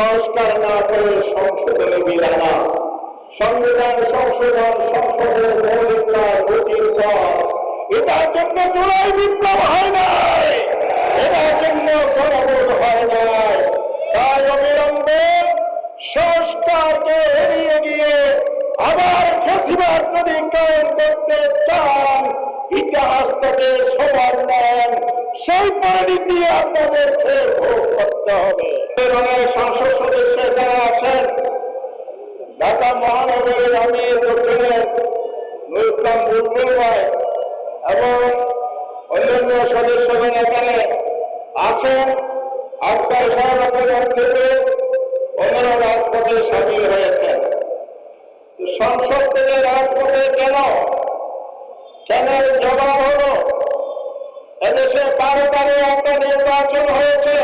সংস্কার না করে সংশোধনী বিল আনা, সংবিধান সংশোধন সংসদের মৌলিক গতির পথ, এটার জন্য জুলাই বিপ্লব হয় নাই, এটার জন্য গণভোট হয় নাই। তাই অবিলম্বে সংস্কারকে এড়িয়ে গিয়ে আবার ফেসিবাদ যদি কায়েম করতে চান, ইতিহাস থেকে সবার নেন, সেই পরিণতি আপনাদেরকে ভোগ করতে হবে। সংসদ সদস্য যারা আছেন, ঢাকা মহানগরীর আমি দক্ষিণের নুর ইসলাম বুলবুল ভাই এবং অন্যান্য সদস্যগণ এখানে আছেন, আক্তার সাহেব আছেন, ওনারা রাজপথে সামিল হয়েছেন। সংসদ থেকে রাজপথে কেন জবাব হলো, এদেশে 12 তারিখে একটা নির্বাচন হয়েছে,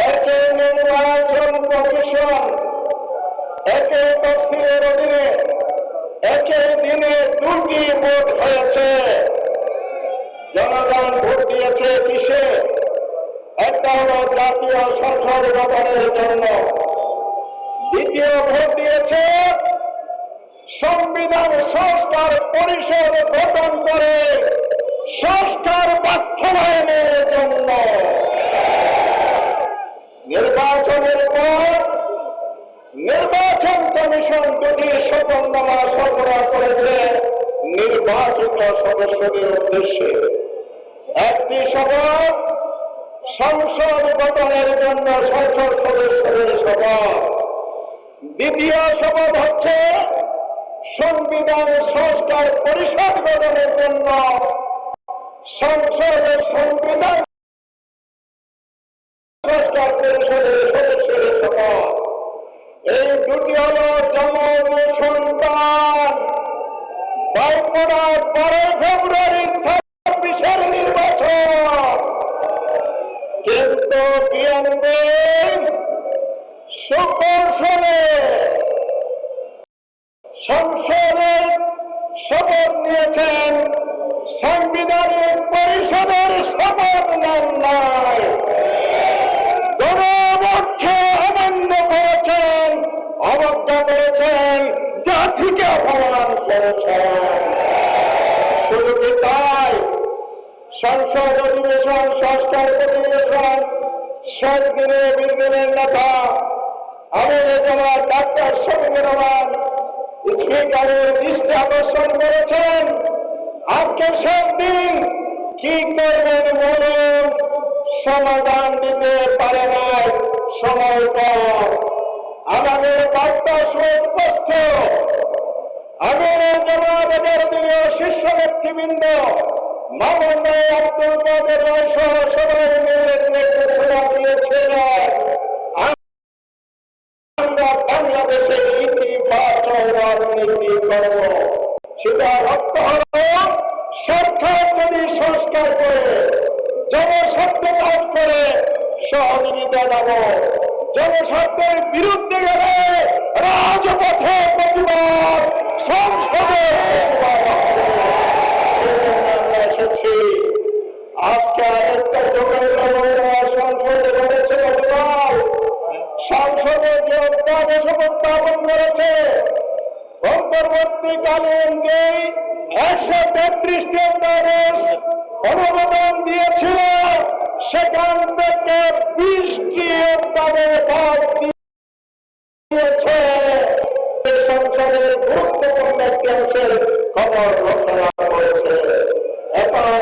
একে নির্বাচন কমিশন, একে তফসিলের অধীনে একই দিনে 2টি ভোট হয়েছে। জনগণ ভোট দিয়েছে কিসে? একটা হলো জাতীয় সংসদ গঠনের জন্য, দ্বিতীয় ভোট দিয়েছে সংবিধান সংস্কার পরিষদ গঠন করে সংস্কার বাস্তবায়নের জন্য। নির্বাচনের পর নির্বাচন কমিশন 2টি শপথনামা সরবরাহ করেছে নির্বাচিত সদস্যদের উদ্দেশ্যে। একটি শপথ সংসদ গঠনের জন্য সংসদ সদস্যদের শপথ, দ্বিতীয় শপথ হচ্ছে সংবিধান সংস্কার পরিষদ গঠনের জন্য সংসদের সংবিধান সংস্কার পরিষদের সদস্যদের শপথ। এই 2টি হলো জনগণ সন্তান। বাইপোড়ার 12 ফেব্রুয়ারি 26-এর নির্বাচন, কিন্তু বিএনপি সুকৌশলে সংসদের শপথ নিয়েছেন, সাংবিধানিক পরিষদের শপথ নেন নাই, গণভোটকে অমান্য করেছেন, অবজ্ঞা করেছেন, জাতিকে অপমান করেছেন। শুধু কি তাই, সংসদ অধিবেশন সংস্কার অধিবেশন শেষ দিনে বিদ্রোহের নেতা আমিনুল জামান ডাক্তার শফিকুর রহমান স্পিকারের দৃষ্টি আকর্ষণ করেছেন। আজকে শেষ দিন, কি করবেন বলুন, সমাধান দিতে পারে নাই, সময় কম। আমাদের বার্তা সুস্পষ্ট, আমিনুল জামাতের দলীয় শীর্ষ নেতৃবৃন্দ মামুন আব্দুল কাদের সহ সবাই মিলে ঘোষণা দিয়েছিলেন, আমরা বাংলাদেশে ইতিবাচক রাজনীতি করব। সেটা অর্থ হল সরকার যদি সংস্কার করে, জনস্বার্থে কাজ করে সহযোগিতা দেব, জনস্বার্থের বিরুদ্ধে গেলে রাজপথে প্রতিবাদ, সংসদে এসেছি। আজকে একটা সংসদে ঘটেছে, সংসদে যে অধ্যাদেশ উপস্থাপন করেছে, অন্তর্বর্তীকালীন যে 133টি অধ্যাদেশ অনুমোদন দিয়েছিল, সেখান থেকে 20টি অধ্যাদেশ বাদ দিয়েছে। সংসদের গুরুত্বপূর্ণ একটি অংশের খবর ঘোষণা করেছে। এখন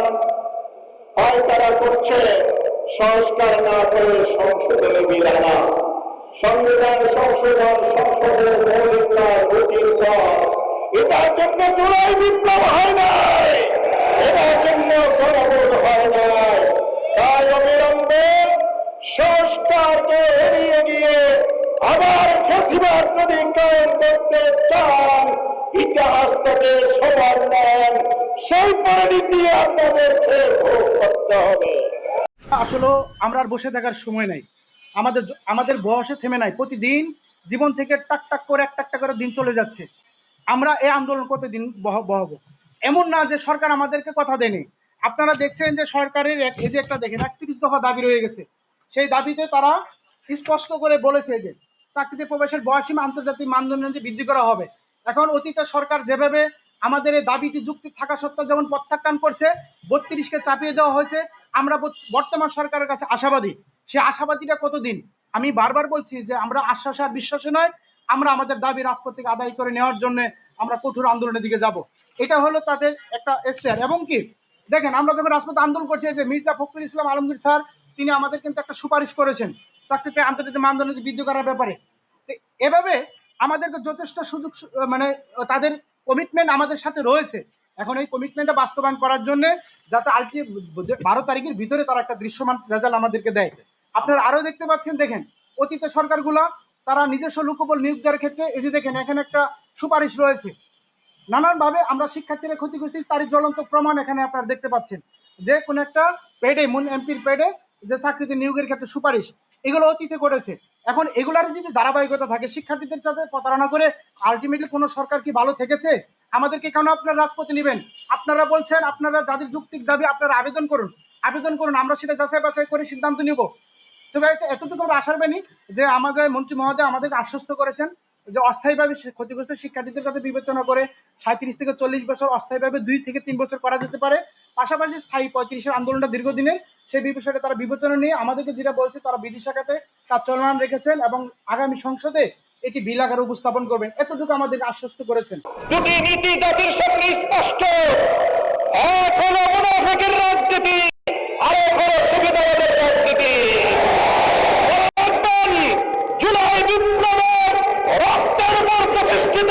তারা করছে সংস্কার না করে সংশোধনী বিল আনা, সংবিধান সংশোধন সংসদের মৌলিক গতির পথ, এটার জন্য জুলাই বিপ্লব হয় নাই, এটার জন্য গণভোট হয় নাই। তাই অবিলম্বে সংস্কারকে এড়িয়ে গিয়ে আবার ফেসিবাদ যদি কায়েম করতে চান, ইতিহাস থেকে সবার নেন, সেই পরিণতি আপনাদেরকে ভোগ করতে হবে। আসলে আমরা আর বসে থাকার সময় নাই, আমাদের বয়সে থেমে নাই। প্রতিদিন জীবন থেকে টাক টাক করে একটা করে দিন চলে যাচ্ছে। আমরা এই আন্দোলন করতে দিন বহাবো। এমন না যে সরকার আমাদেরকে কথা দেয়নি। আপনারা দেখছেন যে সরকারের এই যে একটা দেখেন 31 দফা দাবি রয়ে গেছে, সেই দাবিতে তারা স্পষ্ট করে বলেছে যে চাকরিতে প্রবেশের বয়সীমা আন্তর্জাতিক মানদণ্ডে বৃদ্ধি করা হবে। এখন অতীতে সরকার যেভাবে আমাদের এই দাবিটি যুক্তি থাকা সত্ত্বেও যেমন প্রত্যাখ্যান করছে, 32কে চাপিয়ে দেওয়া হয়েছে, আমরা বর্তমান সরকারের কাছে আশাবাদী। সে আশাবাদীটা কতদিন? আমি বারবার বলছি যে আমরা আশ্বাসে আর বিশ্বাসে নয়, আমরা আমাদের দাবি রাজপথ থেকে আদায় করে নেওয়ার জন্য আমরা কঠোর আন্দোলনের দিকে যাব। এটা হলো তাদের একটা এস্টার। এবং কি দেখেন, আমরা যখন রাজপথে আন্দোলন করছি, যে মির্জা ফখরুল ইসলাম আলমগীর স্যার তিনি আমাদের কিন্তু একটা সুপারিশ করেছেন চাকরিতে আন্তর্জাতিক মানদণ্ড বৃদ্ধি করার ব্যাপারে। এভাবে আমাদেরকে যথেষ্ট সুযোগ মানে তাদের কমিটমেন্ট আমাদের সাথে রয়েছে। এখন এই কমিটমেন্টটা বাস্তবায়ন করার জন্য যাতে 12 তারিখের ভিতরে তারা একটা দৃশ্যমান রেজাল্ট আমাদেরকে দেয়। আপনারা আরো দেখতে পাচ্ছেন, দেখেন অতীত সরকারগুলো তারা নিজস্ব লোকবল নিয়োগ দেওয়ার ক্ষেত্রে এই যে দেখেন এখানে একটা সুপারিশ রয়েছে। নানানভাবে আমরা শিক্ষার্থীরা ক্ষতিগ্রস্ত, তারই জ্বলন্ত প্রমাণ এখানে আপনারা দেখতে পাচ্ছেন যে কোন একটা পেডে এমপির পেডে যে চাকরিতে নিয়োগের ক্ষেত্রে সুপারিশ, এগুলো অতীতে করেছে। এখন এগুলার যদি ধারাবাহিকতা থাকে, শিক্ষার্থীদের সাথে প্রতারণা করে আলটিমেটলি কোনো সরকার কি ভালো থেকেছে? আমাদেরকে কেন আপনারা রাজপথে নেবেন? আপনারা বলছেন আপনারা যাদের যৌক্তিক দাবি আপনারা আবেদন করুন, আমরা সেটা যাচাই বাছাই করে সিদ্ধান্ত নিব। তবে এতটুকু আমরা আশার বাণী যে আমাদের মন্ত্রী মহোদয় আমাদেরকে আশ্বস্ত করেছেন যে অস্থায়ীভাবে ক্ষতিগ্রস্ত শিক্ষার্থীদের কথা বিবেচনা করে 37 থেকে 40 বছর, অস্থায়ীভাবে 2 থেকে 3 বছর করা যেতে পারে। পাশাপাশি স্থায়ী 35-এর আন্দোলনটা দীর্ঘদিনের, সেই বিষয়টা তারা বিবেচনা নিয়ে আমাদেরকে যেটা বলছে তারা বিধি শাখাতে কাজ চলমান রেখেছেন এবং আগামী সংসদে এটি বিল আকারে উপস্থাপন করবেন, এতটুকু আমাদেরকে আশ্বস্ত করেছেন। দুটি নীতি জাতির সামনে স্পষ্ট, এক হলো মুনাফিকের রাজনীতি, আরেক হলো সুবিধাবাদের রাজনীতি। জুলাই বিপ্লবের রক্তের উপর প্রতিষ্ঠিত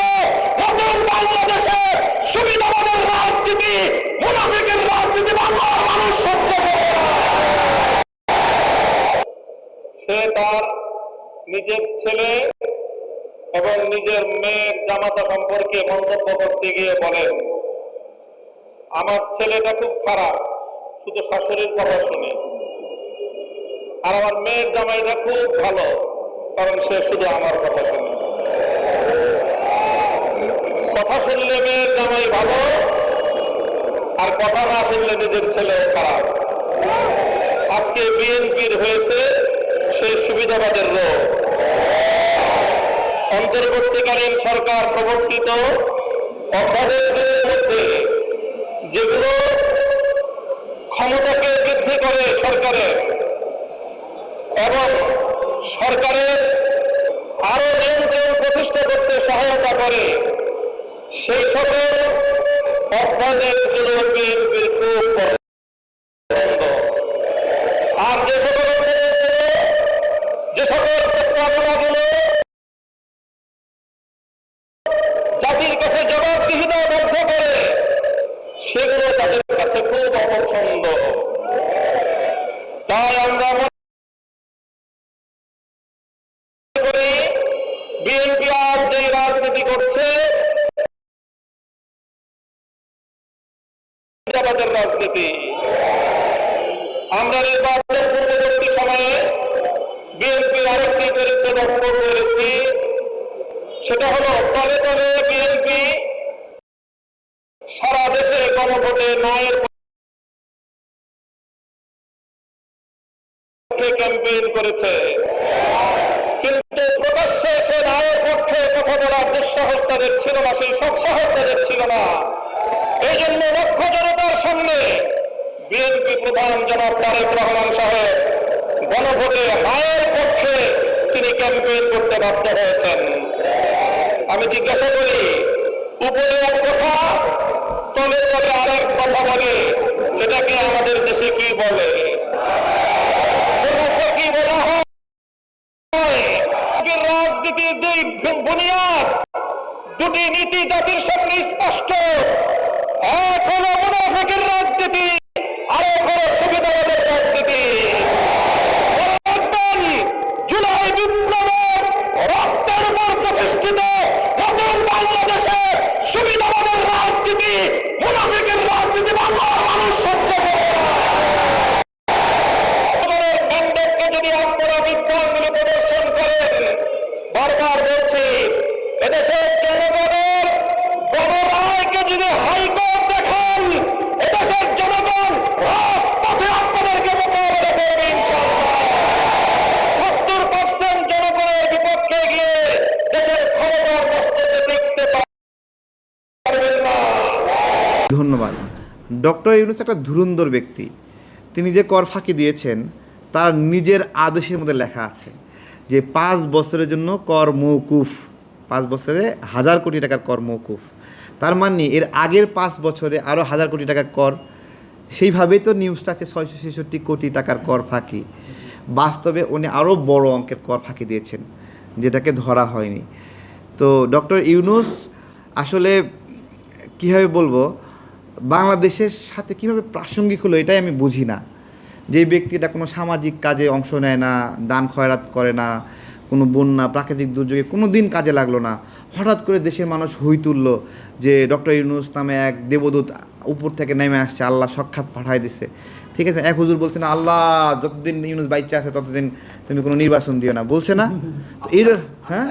নতুন বাংলাদেশের সুবিধাবাদের রাজনীতি, মুনাফিকের রাজনীতি বাংলার মানুষ সহ্য করে না। সে তার নিজের ছেলে এবং নিজের মেয়ের জামাতা সম্পর্কে মন্তব্য করতে গিয়ে বলেন, আমার ছেলেটা খুব খারাপ, শুধু শাশুড়ির কথা শুনে, আর আমার মেয়ের জামাইটা খুব ভালো, কারণ সে শুধু আমার কথা শুনে। কথা শুনলে মেয়ের জামাই ভালো, আর কথা না শুনলে নিজের ছেলে খারাপ। আজকে বিএনপির হয়েছে সেই সুবিধাবাদের রোগ। অন্তর্বর্তীকালীন সরকার প্রবর্তিত অধ্যাদেশগুলোর মধ্যে যেগুলো ক্ষমতাকে বৃদ্ধি করে সরকারের এবং সরকারের আরো নিয়ন্ত্রণ প্রতিষ্ঠা করতে সহায়তা করে, সেই সকল অধ্যাদেশগুলো বিএনপির খুব পছন্দ। আর যে সকল অধ্যাদেশগুলো, যে সকল প্রস্তাবনাগুলো জাতির কাছে জবাবদিহিতা বাধ্য করে, সেগুলো তাদের কাছে খুব অপছন্দ। তাই আমরা বিএনপি আজ যে রাজনীতি করছে রাজনীতি, আমরা নির্বাচন পূর্ববর্তী সময়ে বিএনপির আরেকটি চরিত্র লক্ষ্য করেছি, সেটা হলো তলে তলে বিএনপি সারা দেশে গণভোটে ন্যায়ের পক্ষে ক্যাম্পেইন করেছে, কিন্তু প্রকাশ্যে সে ন্যায়ের পক্ষে কথা বলার দুঃসাহস তাদের ছিল না, সেই সৎসাহস তাদের ছিল না। এই জন্য লক্ষ জনতার সামনে বিএনপি প্রধান জনাব তারেক রহমান সাহেব গণভোটে হায়ের পক্ষে তিনি ক্যাম্পেইন করতে বাধ্য হয়েছেন। আমি জিজ্ঞাসা করি, উপরে এক কথা তলে তলে আরেক কথা বলে, এটাকে আমাদের দেশে কি বলে? কি বলা হয়? রাজনীতির দুই বুনিয়াদ, দুটি নীতি জাতির সামনে স্পষ্ট, এক হলো মুনাফিকের রাজনীতি, আরেক হলো সুবিধাবাদের রাজনীতি। জুলাই বিপ্লবের রক্তের উপর প্রতিষ্ঠিত নতুন বাংলাদেশের সুবিধাবাদের রাজনীতি, মুনাফিকের রাজনীতি বাংলার মানুষ সহ্য করে না। যদি আপনারা বিজ্ঞানগুলো প্রদর্শন করেন, বারবার বলছি, এদেশের জনগণের গণরায়কে যদি হাইকোর্ট দেখান, এদেশের জনগণ রাজপথে ধন্যবাদ। ডক্টর ইউনূস একটা ধুরন্ধর ব্যক্তি। তিনি যে কর ফাঁকি দিয়েছেন তার নিজের আদেশের মধ্যে লেখা আছে যে 5 বছরের জন্য কর মওকুফ, 5 বছরে 1000 কোটি টাকার কর মওকুফ। তার মানে এর আগের 5 বছরে আরও 1000 কোটি টাকার কর। সেইভাবেই তো নিউজটা আছে 666 কোটি টাকার কর ফাঁকি। বাস্তবে উনি আরও বড় অঙ্কের কর ফাঁকি দিয়েছেন, যেটাকে ধরা হয়নি। তো ডক্টর ইউনূস আসলে কীভাবে বলবো, বাংলাদেশের সাথে কীভাবে প্রাসঙ্গিক হলো এটাই আমি বুঝি না। যে ব্যক্তিটা কোনো সামাজিক কাজে অংশ নেয় না, দান খয়রাত করে না, কোনো বন্যা প্রাকৃতিক দুর্যোগে কোনো দিন কাজে লাগলো না, হঠাৎ করে দেশের মানুষ হুই তুলল যে ডক্টর ইউনূস নামে এক দেবদূত উপর থেকে নেমে আসছে, আল্লাহ সাক্ষাৎ পাঠায় দিছে। ঠিক আছে, এক হুজুর বলছে না, আল্লাহ যতদিন ইউনূস বাইচা আছে ততদিন তুমি কোনো নির্বাচন দিও না, বলছে না? এর হ্যাঁ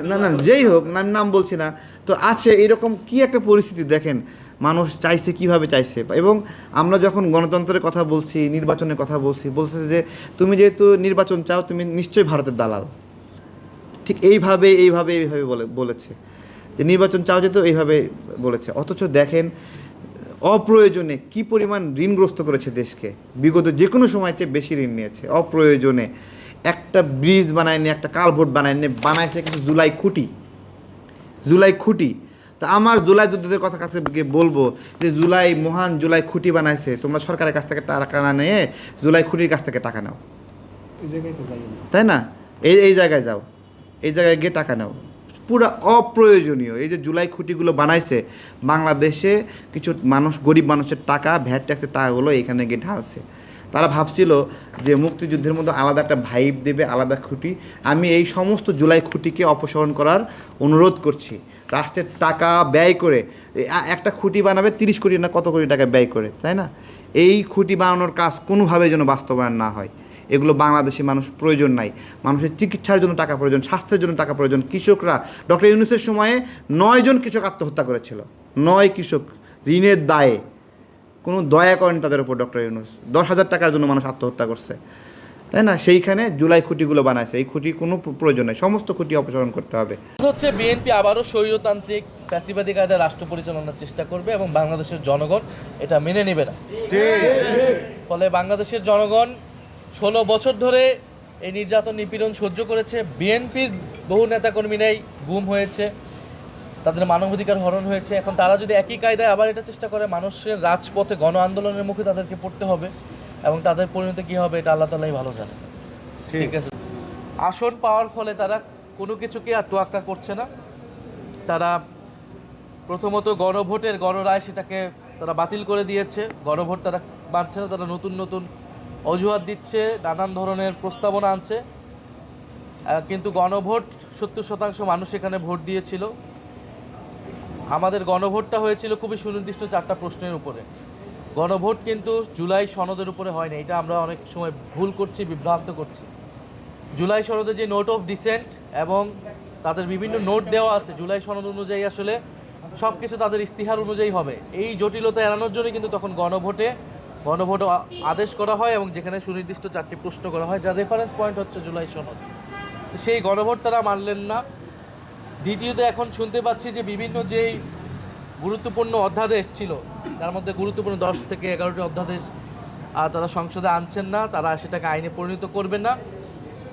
না না যেই হোক, নাম বলছি না, তো আছে এরকম কি একটা পরিস্থিতি দেখেন, মানুষ চাইছে কিভাবে চাইছে। এবং আমরা যখন গণতন্ত্রের কথা বলছি, নির্বাচনের কথা বলছে যে তুমি যেহেতু নির্বাচন চাও তুমি নিশ্চয়ই ভারতের দালাল। ঠিক এইভাবে বলেছে যে নির্বাচন চাও যেহেতু এইভাবে বলেছে। অথচ দেখেন অপ্রয়োজনে কি পরিমাণ ঋণগ্রস্ত করেছে দেশকে, বিগত যে কোনো সময় চেয়ে বেশি ঋণ নিয়েছে অপ্রয়োজনে। একটা ব্রিজ বানায়নি, একটা কালভোট বানাইছে কিছু জুলাই খুঁটি। তো আমার জুলাই যোদ্ধাদের কথা কাছে গিয়ে বলবো যে মহান জুলাই খুঁটি বানাইছে, তোমরা সরকারের কাছ থেকে টাকা না নিয়ে জুলাই খুঁটির কাছ থেকে টাকা নাও, তাই না? এই জায়গায় যাও, এই জায়গায় গিয়ে টাকা নাও। পুরো অপ্রয়োজনীয় এই যে জুলাই খুঁটিগুলো বানাইছে, বাংলাদেশে কিছু মানুষ, গরিব মানুষের টাকা, ভ্যাট ট্যাক্সের টাকাগুলো এখানে গিয়ে ঢালছে। তারা ভাবছিল যে মুক্তিযুদ্ধের মধ্যে আলাদা একটা ভাইব দেবে, আলাদা খুঁটি। আমি এই সমস্ত জুলাই খুঁটিকে অপসারণ করার অনুরোধ করছি। রাষ্ট্রের টাকা ব্যয় করে একটা খুঁটি বানাবে 30 কোটি না কত কোটি টাকা ব্যয় করে, তাই না? এই খুঁটি বানানোর কাজ কোনোভাবে যেন বাস্তবায়ন না হয়। এগুলো বাংলাদেশি মানুষ প্রয়োজন নাই। মানুষের চিকিৎসার জন্য টাকা প্রয়োজন, স্বাস্থ্যের জন্য টাকা প্রয়োজন। কৃষকরা, ডক্টর ইউনূসের সময়ে 9 জন কৃষক আত্মহত্যা করেছিল, 9 কৃষক ঋণের দায়ে। কোনো দয়া করেন তাদের উপর ডক্টর ইউনূস। 10,000 টাকার জন্য মানুষ আত্মহত্যা করছে, তাই না? সেইখানে জুলাই খুঁটিগুলো বানাইছে। এই খুঁটি কোনো প্রয়োজন নেই, সমস্ত খুঁটি অপসারণ করতে হবে। হচ্ছে বিএনপি আবারও স্বৈরতান্ত্রিক ফ্যাসিবাদী কায়দায় রাষ্ট্র পরিচালনার চেষ্টা করবে এবং বাংলাদেশের জনগণ এটা মেনে নেবে না। ফলে বাংলাদেশের জনগণ 16 বছর ধরে এই নির্যাতন নিপীড়ন সহ্য করেছে। বিএনপির বহু নেতাকর্মীরাই গুম হয়েছে, তাদের মানবাধিকার হরণ হয়েছে। এখন তারা যদি একই কায়দায় আবার এটা চেষ্টা করে, মানুষের রাজপথে গণ আন্দোলনের মুখে তাদেরকে পড়তে হবে এবং তাদের পরিণতি কী হবে এটা আল্লাহ তাআলাই ভালো জানে। ঠিক আছে, আসন পাওয়ার ফলে তারা কোনো কিছুকে আর তোয়াক্কা করছে না। তারা প্রথমত গণভোটের গণরায় সেটাকে তারা বাতিল করে দিয়েছে। গণভোট তারা মানছে না, তারা নতুন অজুহাত দিচ্ছে, নানান ধরনের প্রস্তাবনা আনছে। কিন্তু গণভোট 70% মানুষ এখানে ভোট দিয়েছিল। আমাদের গণভোটটা হয়েছিল খুবই সুনির্দিষ্ট 4টা প্রশ্নের উপরে। গণভোট কিন্তু জুলাই সনদের উপরে হয়নি, এটা আমরা অনেক সময় ভুল করছি, বিভ্রান্ত করছি। জুলাই সনদে যে নোট অফ ডিসেন্ট এবং তাদের বিভিন্ন নোট দেওয়া আছে, জুলাই সনদ অনুযায়ী আসলে সব কিছু তাদের ইস্তিহার অনুযায়ী হবে। এই জটিলতা এড়ানোর জন্য কিন্তু তখন গণভোট আদেশ করা হয় এবং যেখানে সুনির্দিষ্ট 4টি প্রশ্ন করা হয়, যার রেফারেন্স পয়েন্ট হচ্ছে জুলাই সনদ। সেই গণভোট তারা মানলেন না। দ্বিতীয়ত এখন শুনতে পাচ্ছি যে বিভিন্ন যেই গুরুত্বপূর্ণ অধ্যাদেশ ছিল, তার মধ্যে গুরুত্বপূর্ণ 10 থেকে 11টি অধ্যাদেশ তারা সংসদে আনছেন না, তারা সেটাকে আইনে পরিণত করবেন না।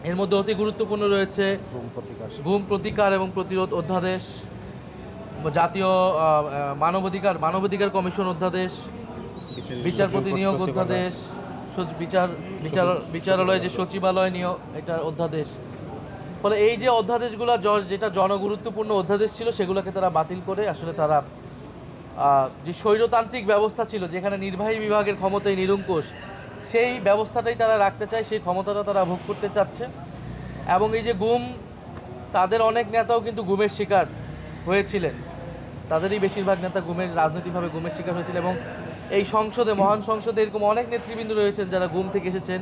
এর মধ্যে অতি গুরুত্বপূর্ণ রয়েছে গুম প্রতিকার এবং প্রতিরোধ অধ্যাদেশ, জাতীয় মানবাধিকার কমিশন অধ্যাদেশ, বিচারপতি নিয়োগ অধ্যাদেশ, বিচারালয় যে সচিবালয় নিয়োগ এটার অধ্যাদেশ। ফলে এই যে অধ্যাদেশগুলো যেটা জনগুরুত্বপূর্ণ অধ্যাদেশ ছিল সেগুলোকে তারা বাতিল করে আসলে তারা যে স্বৈরতান্ত্রিক ব্যবস্থা ছিল, যেখানে নির্বাহী বিভাগের ক্ষমতায় নিরঙ্কুশ, সেই ব্যবস্থাটাই তারা রাখতে চায়, সেই ক্ষমতাটা তারা ভোগ করতে চাচ্ছে। এবং এই যে গুম, তাদের অনেক নেতাও কিন্তু গুমের শিকার হয়েছিলেন, তাদেরই বেশিরভাগ নেতা রাজনৈতিকভাবে গুমের শিকার হয়েছিল। এবং এই সংসদে, মহান সংসদে এরকম অনেক নেতৃবৃন্দ রয়েছেন যারা গুম থেকে এসেছেন,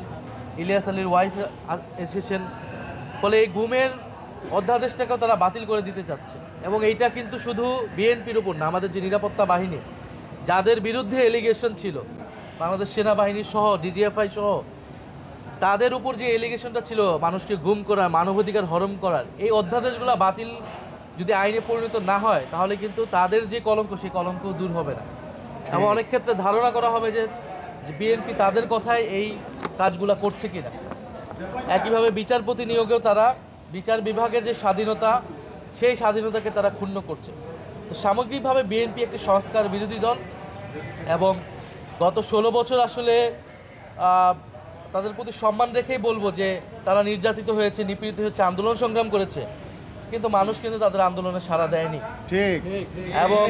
ইলিয়াস আলীর ওয়াইফ এসেছেন। ফলে এই গুমের অধ্যাদেশটাকেও তারা বাতিল করে দিতে চাচ্ছে। এবং এইটা কিন্তু শুধু বিএনপির উপর না, আমাদের যে নিরাপত্তা বাহিনী, যাদের বিরুদ্ধে এলিগেশন ছিল, বাংলাদেশ সেনাবাহিনী সহ, ডিজিএফআই সহ, তাদের উপর যে এলিগেশনটা ছিল মানুষকে গুম করার, মানবাধিকার হরণ করার, এই অধ্যাদেশগুলো বাতিল যদি আইনে পরিণত না হয় তাহলে কিন্তু তাদের যে কলঙ্ক, সেই কলঙ্ক দূর হবে না। এবং অনেক ক্ষেত্রে ধারণা করা হবে যে বিএনপি তাদের কথায় এই কাজগুলো করছে কিনা। একইভাবে বিচারপতি নিয়োগেও তারা বিচার বিভাগের যে স্বাধীনতা, সেই স্বাধীনতাকে তারা ক্ষুণ্ণ করছে। তো সামগ্রিকভাবে বিএনপি একটি সংস্কার বিরোধী দল এবং গত 16 বছর আসলে তাদের প্রতি সম্মান রেখেই বলবো যে তারা নির্যাতিত হয়েছে, নিপীড়িত হয়েছে, আন্দোলন সংগ্রাম করেছে, কিন্তু মানুষ কিন্তু তাদের আন্দোলনে সাড়া দেয়নি। ঠিক। এবং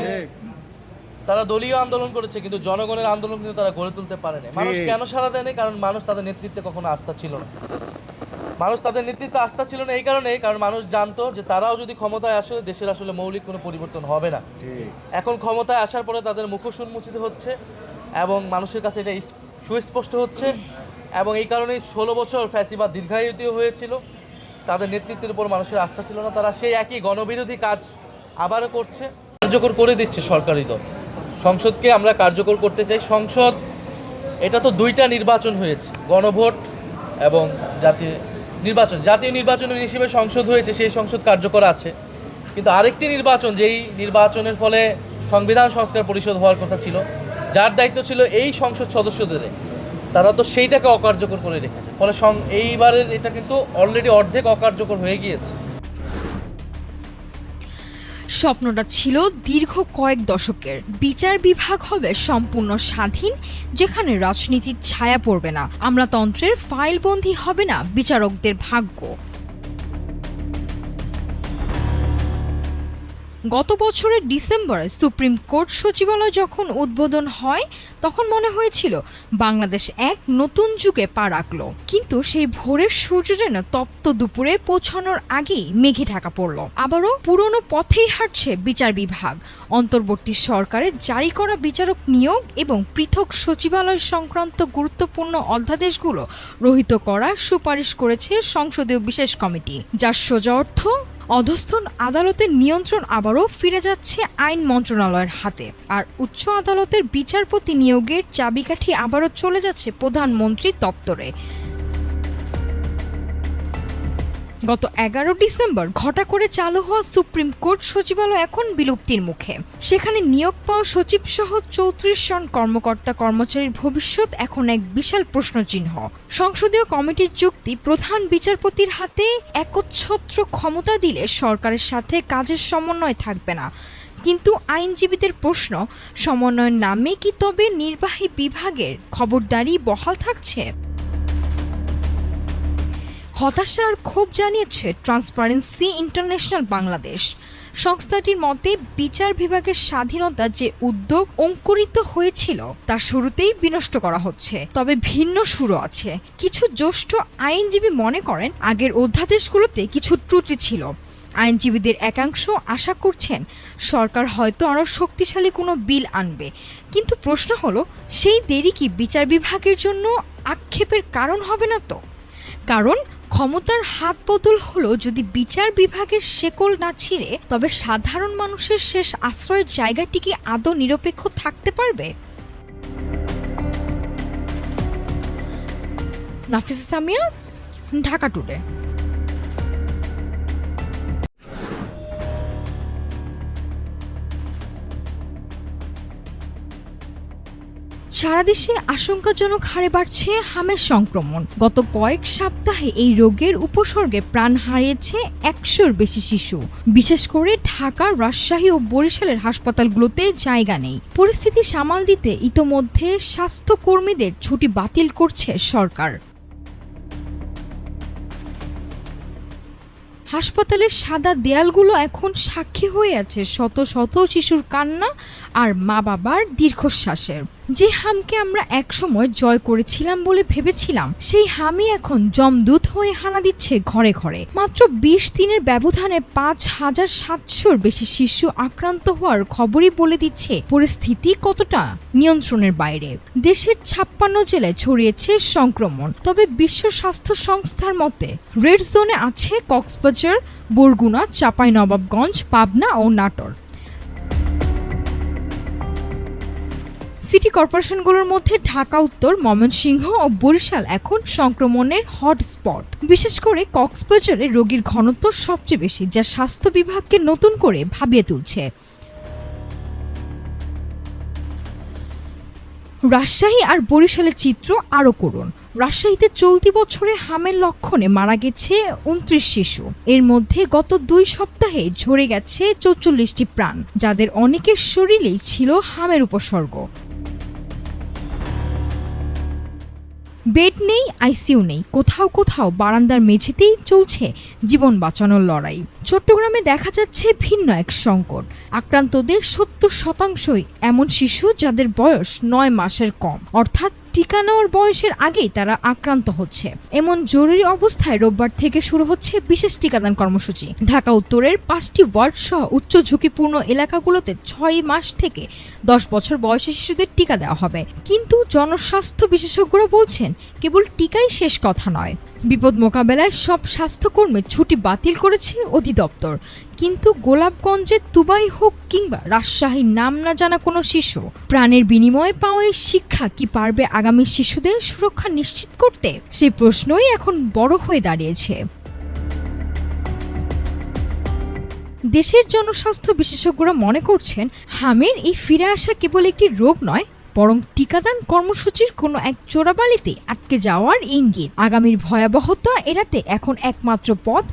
তারা দলীয় আন্দোলন করেছে, কিন্তু জনগণের আন্দোলন কিন্তু তারা গড়ে তুলতে পারেনি। মানুষ কেন সাড়া দেয়নি? কারণ মানুষ তাদের নেতৃত্বে কখনো আস্থা ছিল না। মানুষ তাদের নেতৃত্বে আস্থা ছিল না এই কারণেই, কারণ মানুষ জানতো যে তারাও যদি ক্ষমতায় আসে দেশের আসলে মৌলিক কোনো পরিবর্তন হবে না। এখন ক্ষমতায় আসার পরে তাদের মুখোশ উন্মোচিত হচ্ছে এবং মানুষের কাছে এটা সুস্পষ্ট হচ্ছে, এবং এই কারণেই 16 বছর ফ্যাসিবাদ দীর্ঘায়িত হয়েছিল। তাদের নেতৃত্বের উপর মানুষের আস্থা ছিল না, তারা সেই একই গণবিরোধী কাজ আবারও করছে। কার্যকর করে দিচ্ছে সরকারি দল। সংসদকে আমরা কার্যকর করতে চাই। সংসদ, এটা তো 2টা নির্বাচন হয়েছে, গণভোট এবং জাতীয় নির্বাচন। জাতীয় নির্বাচনের হিসেবে সংসদ হয়েছে, সেই সংসদ কার্যকর আছে। কিন্তু আরেকটি নির্বাচন, যেই নির্বাচনের ফলে সংবিধান সংস্কার পরিষদ হওয়ার কথা ছিল, যার দায়িত্ব ছিল এই সংসদ সদস্যদের, তারা তো সেইটাকে অকার্যকর করে রেখেছে। ফলে এইবারের এটা কিন্তু অলরেডি অর্ধেক অকার্যকর হয়ে গিয়েছে। স্বপ্নটা ছিল দীর্ঘ কয়েক দশকের, বিচার বিভাগ হবে সম্পূর্ণ স্বাধীন, যেখানে রাজনীতির ছায়া পড়বে না, আমলাতন্ত্রের ফাইলবন্দি হবে না বিচারকদের ভাগ্য। গত বছরের ডিসেম্বরে সুপ্রিম কোর্ট সচিবালয় যখন উদ্বোধন হয়, তখন মনে হয়েছিল বাংলাদেশ এক নতুন যুগে পা রাখল। কিন্তু সেই ভোরের সূর্য যেন তপ্ত দুপুরে পৌঁছানোর আগেই মেঘে ঢাকা পড়ল। আবারও পুরনো পথেই হাঁটছে বিচার বিভাগ। অন্তর্বর্তী সরকারের জারি করা বিচারক নিয়োগ এবং পৃথক সচিবালয় সংক্রান্ত গুরুত্বপূর্ণ অধ্যাদেশগুলো রহিত করার সুপারিশ করেছে সংসদীয় বিশেষ কমিটি, যার সোজা অর্থ অধস্থন আদালতের নিয়ন্ত্রণ আবারও ফিরে যাচ্ছে আইন মন্ত্রণালয়ের হাতে, আর উচ্চ আদালতের বিচারপতি নিয়োগের চাবিকাঠি আবারও চলে যাচ্ছে প্রধানমন্ত্রীর দপ্তরে। গত 11 ডিসেম্বর ঘটা করে চালু হওয়া সুপ্রিম কোর্ট সচিবালয় এখন বিলুপ্তির মুখে। সেখানে নিয়োগ পাওয়া সচিব সহ 34 জন কর্মকর্তা কর্মচারীর ভবিষ্যৎ এখন এক বিশাল প্রশ্নচিহ্ন। সংসদীয় কমিটির যুক্তি, প্রধান বিচারপতির হাতে একচ্ছত্র ক্ষমতা দিলে সরকারের সাথে কাজের সমন্বয় থাকবে না। কিন্তু আইনজীবীদের প্রশ্ন, সমন্বয়ের নামে কি তবে নির্বাহী বিভাগের খবরদারি বহাল থাকছে? হতাশা আর ক্ষোভ জানিয়েছে ট্রান্সপারেন্সি ইন্টারন্যাশনাল বাংলাদেশ। সংস্থাটির মতে, বিচার বিভাগের স্বাধীনতা যে উদ্যোগ অঙ্কুরিত হয়েছিল তা শুরুতেই বিনষ্ট করা হচ্ছে। তবে ভিন্ন সুরও আছে। কিছু জ্যেষ্ঠ আইনজীবী মনে করেন আগের অধ্যাদেশগুলোতে কিছু ত্রুটি ছিল। আইনজীবীদের একাংশ আশা করছেন সরকার হয়তো আরও শক্তিশালী কোনো বিল আনবে। কিন্তু প্রশ্ন হলো, সেই দেরি কি বিচার বিভাগের জন্য আক্ষেপের কারণ হবে না তো? কারণ ক্ষমতার হাত বদল হলো যদি বিচার বিভাগের শেকল না ছিঁড়ে, তবে সাধারণ মানুষের শেষ আশ্রয়ের জায়গাটি কি আদৌ নিরপেক্ষ থাকতে পারবে? নাফিসা সামিয়া, ঢাকা টুডে। সারা দেশে আশঙ্কাজনক হারে বাড়ছে হামের সংক্রমণ। গত কয়েক সপ্তাহে এই রোগের উপসর্গে প্রাণ হারিয়েছে 100-র বেশি শিশু। বিশেষ করে ঢাকা, রাজশাহী ও বরিশালের হাসপাতালগুলোতে জায়গা নেই। পরিস্থিতি সামাল দিতে ইতোমধ্যে স্বাস্থ্যকর্মীদের ছুটি বাতিল করছে সরকার। হাসপাতালের সাদা দেয়ালগুলো এখন সাক্ষী হয়ে আছে শত শত শিশুর কান্না আর মা বাবার দীর্ঘশ্বাসের। যে হামকে আমরা একসময় জয় করেছিলাম বলে ভেবেছিলাম, সেই হামই এখন জমদূত হয়ে হানা দিচ্ছে ঘরে ঘরে। মাত্র 20 দিনের ব্যবধানে 5700-র বেশি শিশু আক্রান্ত হওয়ার খবরই বলে দিচ্ছে পরিস্থিতি কতটা নিয়ন্ত্রণের বাইরে। দেশের 56 জেলায় ছড়িয়েছে সংক্রমণ। তবে বিশ্ব স্বাস্থ্য সংস্থার মতে রেড জোনে আছে কক্সবাজার, বরগুনা, চাঁপাইনবাবগঞ্জ, পাবনা ও নাটোর। সিটি কর্পোরেশনগুলোর মধ্যে ঢাকা উত্তর, ময়মনসিংহ ও বরিশাল এখন সংক্রমণের হটস্পট। বিশেষ করে কক্সবাজারে রোগীর ঘনত্ব সবচেয়ে বেশি, যা স্বাস্থ্য বিভাগকে নতুন করে ভাবিয়ে তুলছে। রাজশাহী আর বরিশালের চিত্র আরও করুন। রাজশাহীতে চলতি বছরে হামের লক্ষণে মারা গেছে 29 শিশু। এর মধ্যে গত 2 সপ্তাহে ঝরে গেছে 44টি প্রাণ, যাদের অনেকের শরীরেই ছিল হামের উপসর্গ। বেড নেই, আইসিইউ নেই, কোথাও কোথাও বারান্দার মেঝেতেই চলছে জীবন বাঁচানোর লড়াই। চট্টগ্রামে দেখা যাচ্ছে ভিন্ন এক সংকট। আক্রান্তদের 70% এমন শিশু যাদের বয়স 9 মাসের কম, অর্থাৎ টিকা নেওয়ার বয়সের আগেই তারা আক্রান্ত হচ্ছে। এমন জরুরি অবস্থায় রোববার থেকে শুরু হচ্ছে বিশেষ টিকাদান কর্মসূচি। ঢাকা উত্তরের 5টি ওয়ার্ড সহ উচ্চ ঝুঁকিপূর্ণ এলাকাগুলোতে 6 মাস থেকে 10 বছর বয়সী শিশুদের টিকা দেওয়া হবে। কিন্তু জনস্বাস্থ্য বিশেষজ্ঞরা বলছেন, কেবল টিকাই শেষ কথা নয়। বিপদ মোকাবেলায় সব স্বাস্থ্যকর্মীর ছুটি বাতিল করেছে অধিদপ্তর। কিন্তু গোলাপগঞ্জে তুবাই হোক কিংবা রাজশাহীর নাম না জানা কোনো শিশু, প্রাণের বিনিময়ে পাওয়া এই শিক্ষা কি পারবে আগামী শিশুদের সুরক্ষা নিশ্চিত করতে? সেই প্রশ্নই এখন বড় হয়ে দাঁড়িয়েছে। দেশের জনস্বাস্থ্য বিশেষজ্ঞরা মনে করছেন, হামের এই ফিরে আসা কেবল একটি রোগ নয়, বরং টিকাদান কর্মসূচির কোনো এক চোরাবালিতে আটকে যাওয়ার ইঙ্গিত। আগামীর ভয়াবহতা এড়াতে এখন একমাত্র পথ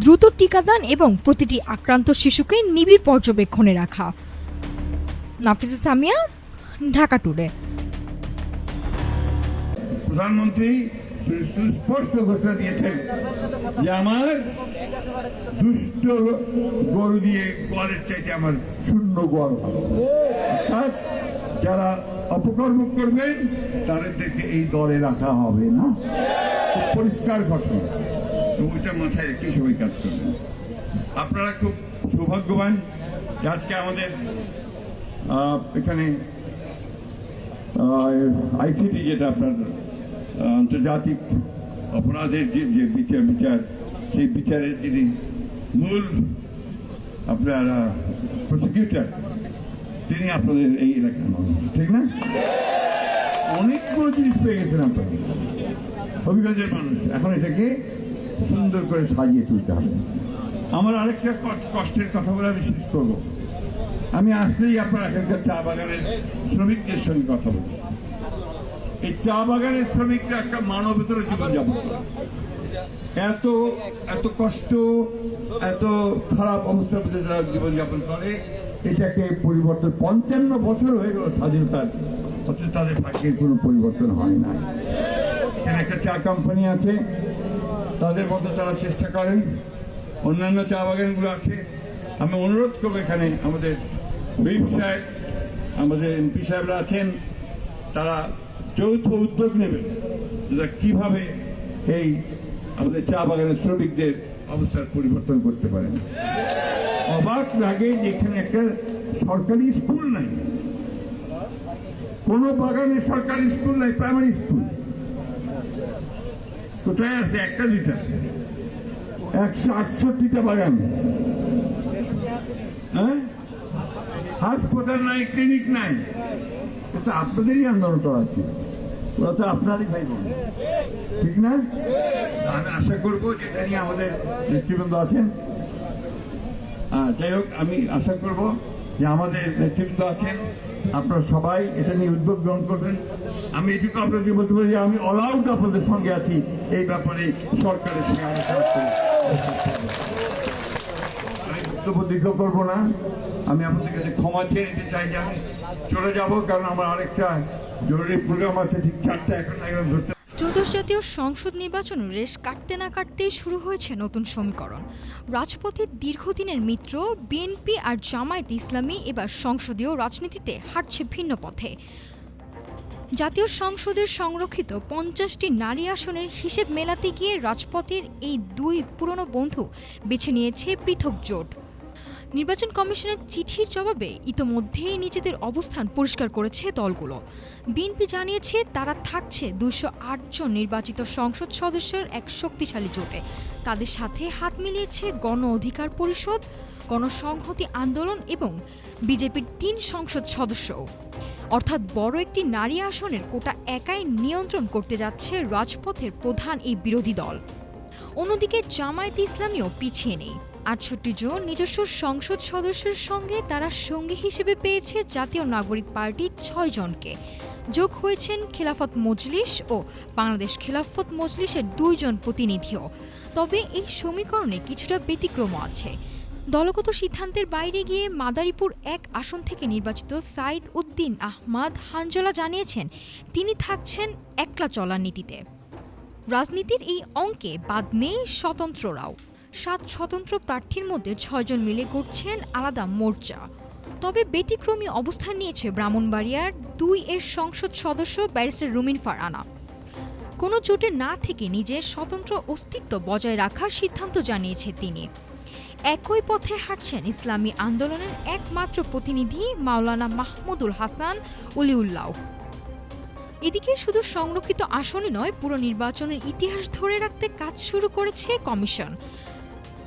দ্রুত টিকাদান এবং প্রতিটি আক্রান্ত শিশুকে নিবিড় পর্যবেক্ষণে রাখা। নাফিসা সামিয়া, ঢাকা টুডে। প্রধানমন্ত্রী সুস্পষ্ট ঘোষণা দিয়েছেন যে আমার দুষ্ট গরু দিয়ে গোয়ালের চাইতে আমার শূন্য গোয়াল ভালো। অর্থাৎ যারা অপকর্ম করবেন তাদেরকে এই দলে রাখা হবে না। পরিষ্কার ঘটনা, ওইটা মাথায় রেখে সবাই কাজ করবেন। আপনারা খুব সৌভাগ্যবান যে আজকে আমাদের এখানে আইসিটি, যেটা আপনার আন্তর্জাতিক অপরাধের যে বিচার সেই বিচারের যিনি মূল আপনার প্রসিকিউটর, তিনি আপনাদের এই এলাকার মানুষ, ঠিক না? অনেকগুলো জিনিস পেয়ে গেছেন আপনারা, হবিগঞ্জের মানুষ। এখন এটাকে সুন্দর করে সাজিয়ে তুলতে হবে। আমার আরেকটা কষ্টের কথা বলে আমি শেষ করব। আমি আসলেই আপনার এখানকার চা বাগানের শ্রমিকদের সঙ্গে কথা বলি। এই চা বাগানের শ্রমিকরা একটা মানবেতর জীবনযাপন করে, এত এত কষ্ট, এত খারাপ অবস্থার মধ্যে যারা জীবনযাপন করে, এটাকে পরিবর্তন 55 বছর হয়ে গেল স্বাধীনতার, অথচ তাদের ভাগ্যের কোনো পরিবর্তন হয় না। এখানে একটা চা কোম্পানি আছে, তাদের মতো তারা চেষ্টা করেন। অন্যান্য চা বাগানগুলো আছে। আমি অনুরোধ করবো, এখানে আমাদের হুইপ সাহেব, আমাদের এমপি সাহেবরা আছেন, তারা যৌথ উদ্যোগ নেবেন কিভাবে এই আমাদের চা বাগানের শ্রমিকদের অবস্থার পরিবর্তন করতে পারেন। অবাক লাগে যে এখানে একটা সরকারি স্কুল নাই, কোন বাগানে সরকারি স্কুল নাই, প্রাইমারি স্কুল কোথায় আছে? একটা দুইটা, 168টা বাগান। হ্যাঁ, হাসপাতাল নাই, ক্লিনিক নাই। এটা আপনাদেরই আন্দোলন করা উচিত, ওরা তো আপনারই ভাই বোন, ঠিক না? আমি আশা করবো যেটা নিয়ে আমাদের নেতৃবৃন্দ আছেন, যাই হোক, আমি আশা করব যে আমাদের নেতৃবৃন্দ আছেন, আপনারা সবাই এটা নিয়ে উদ্যোগ গ্রহণ করবেন। আমি এটুকু আপনাদের বলতে পারি যে আমি অল আউট আপনাদের সঙ্গে আছি এই ব্যাপারে, সরকারের সঙ্গে আলোচনা করি। আমি বক্তব্য দীর্ঘ করবো না, আমি আপনাদের কাছে ক্ষমা চেয়ে নিতে চাই যে আমি চলে যাব, কারণ আমার আরেকটা জরুরি প্রোগ্রাম আছে ঠিক 4টা, এখন ধরতে। ত্রয়োদশ জাতীয় সংসদ নির্বাচনের রেশ কাটতে না কাটতেই শুরু হয়েছে নতুন সমীকরণ। রাজপথের দীর্ঘদিনের মিত্র বিএনপি আর জামায়াতে ইসলামী এবার সংসদীয় রাজনীতিতে হাঁটছে ভিন্ন পথে। জাতীয় সংসদের সংরক্ষিত 50টি নারী আসনের হিসেব মেলাতে গিয়ে রাজপথের এই দুই পুরনো বন্ধু বেছে নিয়েছে পৃথক জোট। নির্বাচন কমিশনের চিঠির জবাবে ইতোমধ্যেই নিজেদের অবস্থান পরিষ্কার করেছে দলগুলো। বিএনপি জানিয়েছে তারা থাকছে 208 জন নির্বাচিত সংসদ সদস্যের এক শক্তিশালী জোটে। তাদের সাথে হাত মিলিয়েছে গণ অধিকার পরিষদ, গণসংহতি আন্দোলন এবং বিজেপির 3 সংসদ সদস্য। অর্থাৎ বড় একটি নারী আসনের কোটা একাই নিয়ন্ত্রণ করতে যাচ্ছে রাজপথের প্রধান এই বিরোধী দল। অন্যদিকে জামায়াতে ইসলামীও পিছিয়ে নেই। 68 জন নিজস্ব সংসদ সদস্যের সঙ্গে তারা সঙ্গী হিসেবে পেয়েছে জাতীয় নাগরিক পার্টির 6 জনকে। যোগ হয়েছেন খেলাফত মজলিস ও বাংলাদেশ খেলাফত মজলিসের 2 জন প্রতিনিধিও। তবে এই সমীকরণে কিছুটা ব্যতিক্রমও আছে। দলগত সিদ্ধান্তের বাইরে গিয়ে মাদারীপুর 1 আসন থেকে নির্বাচিত সাইদ উদ্দিন আহমদ হানজলা জানিয়েছেন তিনি থাকছেন একলা চলার নীতিতে। রাজনীতির এই অঙ্কে বাদ নেই স্বতন্ত্ররাও। 7 স্বতন্ত্র প্রার্থীর মধ্যে 6 জন মিলে গড়ছেন আলাদা মোর্চা। তবে ব্যতিক্রমী অবস্থান নিয়েছে ব্রাহ্মণবাড়িয়ার 2 এর সংসদ সদস্য ব্যারিস্টার রুমিন ফারহানা। কোনো জোটে না থেকে নিজের স্বতন্ত্র অস্তিত্ব বজায় রাখার সিদ্ধান্ত জানিয়েছে তিনি। একই পথে হাঁটছেন ইসলামী আন্দোলনের একমাত্র প্রতিনিধি মাওলানা মাহমুদুল হাসান অলিউল্লাহ। এদিকে শুধু সংরক্ষিত আসনে নয়, পুরো নির্বাচনের ইতিহাস ধরে রাখতে কাজ শুরু করেছে কমিশন।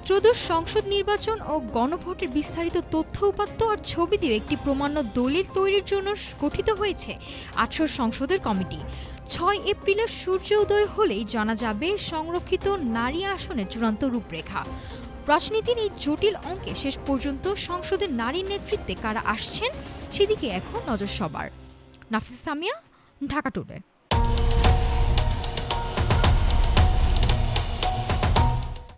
ত্রয়োদশ সংসদ নির্বাচন ও গণভোটের বিস্তারিত তথ্য উপাত্ত আর ছবি দিয়ে একটি প্রমাণ্য দলিল তৈরির জন্য গঠিত হয়েছে 18 সংসদের কমিটি। 6 এপ্রিলের সূর্য উদয় হলেই জানা যাবে সংরক্ষিত নারী আসনের চূড়ান্ত রূপরেখা। রাজনীতির এই জটিল অঙ্কে শেষ পর্যন্ত সংসদের নারী নেতৃত্বে কারা আসছেন সেদিকে এখন নজর সবার। নাফিসা সামিয়া, ঢাকা টুডে।